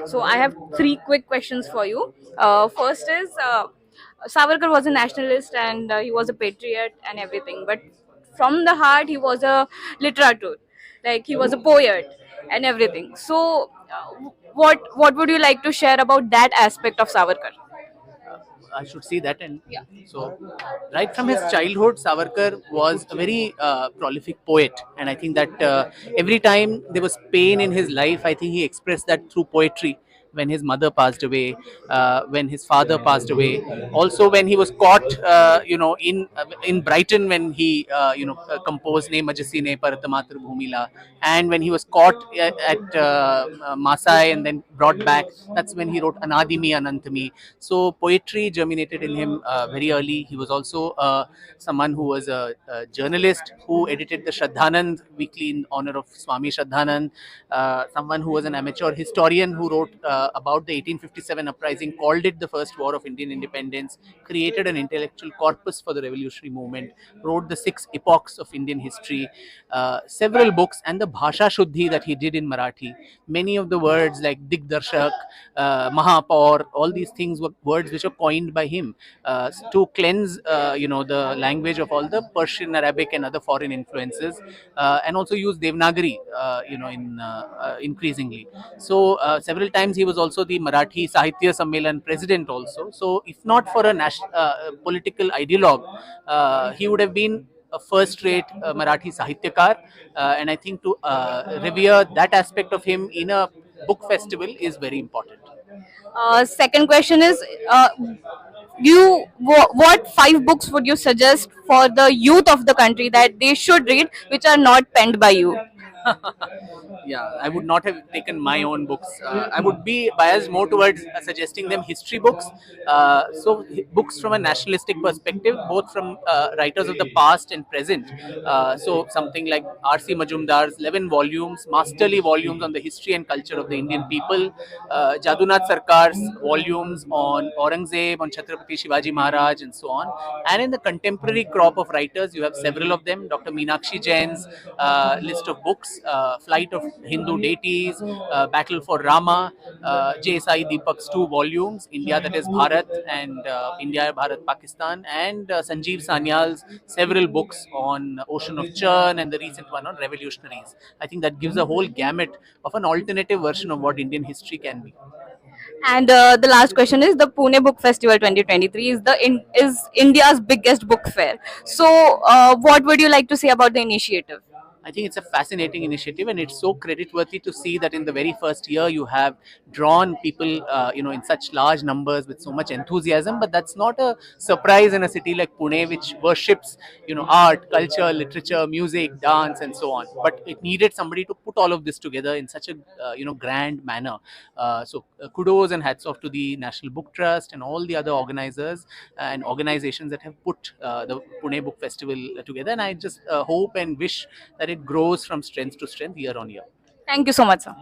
So I have three quick questions for you. First is Savarkar was a nationalist and he was a patriot and everything, but from the heart he was a literature, like he was a poet and everything. So what would you like to share about that aspect of Savarkar? I should see that. And Yeah. so, right from his childhood, Savarkar was a very prolific poet, and I think that every time there was pain in his life, I think he expressed that through poetry. When his mother passed away, when his father passed away, also when he was caught, in Brighton, when he composed "Ne Majasine Paratamatra Bhumila," and when he was caught at Masai and then brought back, that's when he wrote "Anadimi Anantami." So poetry germinated in him very early. He was also someone who was a journalist who edited the Shraddhanand weekly in honor of Swami Shraddhanand. Someone who was an amateur historian who wrote about the 1857 uprising, called it the first war of Indian independence, created an intellectual corpus for the revolutionary movement, wrote the 6 epochs of Indian history, several books, and the Bhasha Shuddhi that he did in Marathi. Many of the words like Digdarshak, Mahapaur, all these things were words which were coined by him to cleanse, the language of all the Persian, Arabic, and other foreign influences, and also use Devanagari, in increasingly. So several times he was also the Marathi Sahitya Sammelan president also. So if not for a national political ideologue, he would have been a first-rate Marathi Sahityakar, and I think to revere that aspect of him in a book festival is very important. Second question is, what 5 books would you suggest for the youth of the country that they should read, which are not penned by you? Yeah, I would not have taken my own books. I would be biased more towards suggesting them history books. Books from a nationalistic perspective, both from writers of the past and present. So something like R.C. Majumdar's 11 volumes, masterly volumes on the history and culture of the Indian people. Jadunath Sarkar's volumes on Aurangzeb, on Chhatrapati Shivaji Maharaj, and so on. And in the contemporary crop of writers, you have several of them. Dr. Meenakshi Jain's list of books, Flight of Hindu Deities, Battle for Rama, J.S.I. Deepak's 2 volumes, India that is Bharat, and India, Bharat, Pakistan, and Sanjeev Sanyal's several books on Ocean of Churn and the recent one on revolutionaries. I think that gives a whole gamut of an alternative version of what Indian history can be. And the last question is, the Pune Book Festival 2023 is India's biggest book fair. So, what would you like to say about the initiative? I think it's a fascinating initiative, and it's so credit worthy to see that in the very first year you have drawn people, in such large numbers with so much enthusiasm. But that's not a surprise in a city like Pune, which worships, art, culture, literature, music, dance, and so on. But it needed somebody to put all of this together in such a, grand manner. Kudos and hats off to the National Book Trust and all the other organizers and organizations that have put the Pune Book Festival together. And I just hope and wish that it grows from strength to strength year on year. Thank you so much, sir.